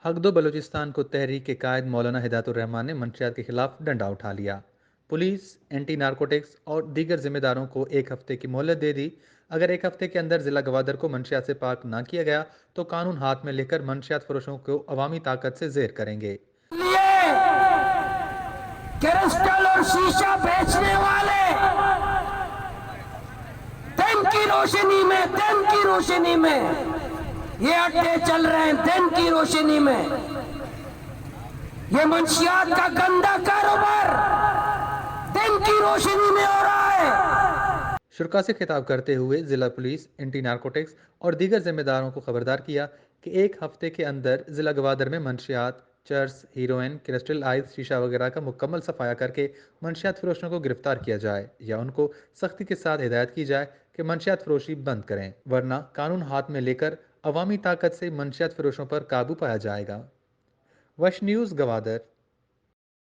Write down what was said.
हकदो बलूचिस्तान को तहरीक के कायद मौलाना हिदायतुर रहमान ने मंशियात के खिलाफ डंडा उठा लिया। पुलिस, एंटी नारकोटिक्स और दीगर जिम्मेदारों को एक हफ्ते की मोहलत दे दी। अगर एक हफ्ते के अंदर जिला गवादर को मंशियात से पाक ना किया गया तो कानून हाथ में लेकर मंशियात फरोशों को अवामी ताकत से जेर करेंगे। क्रिस्टल और शीशा बेचने वाले दिन की रोशनी में ये अड्डे चल रहे हैं। दिन की रोशनी में ये मंशियात का गंदा कारोबार दिन की रोशनी में हो रहा है। शुरा से खिताब करते हुए जिला पुलिस, एंटी नारकोटिक्स और दीगर जिम्मेदारों को खबरदार किया कि एक हफ्ते के अंदर जिला गवादर में मंशियात, चर्स, हीरोइन, क्रिस्टल आइस, शीशा वगैरह का मुकम्मल सफाया करके मंशियात फरोशों को गिरफ्तार किया जाए या उनको सख्ती के साथ हिदायत की जाए कि मंशियात फरोशी बंद करें, वरना कानून हाथ में लेकर अवामी ताकत से मंशियात फरोशों पर काबू पाया जाएगा। वश न्यूज़, गवादर।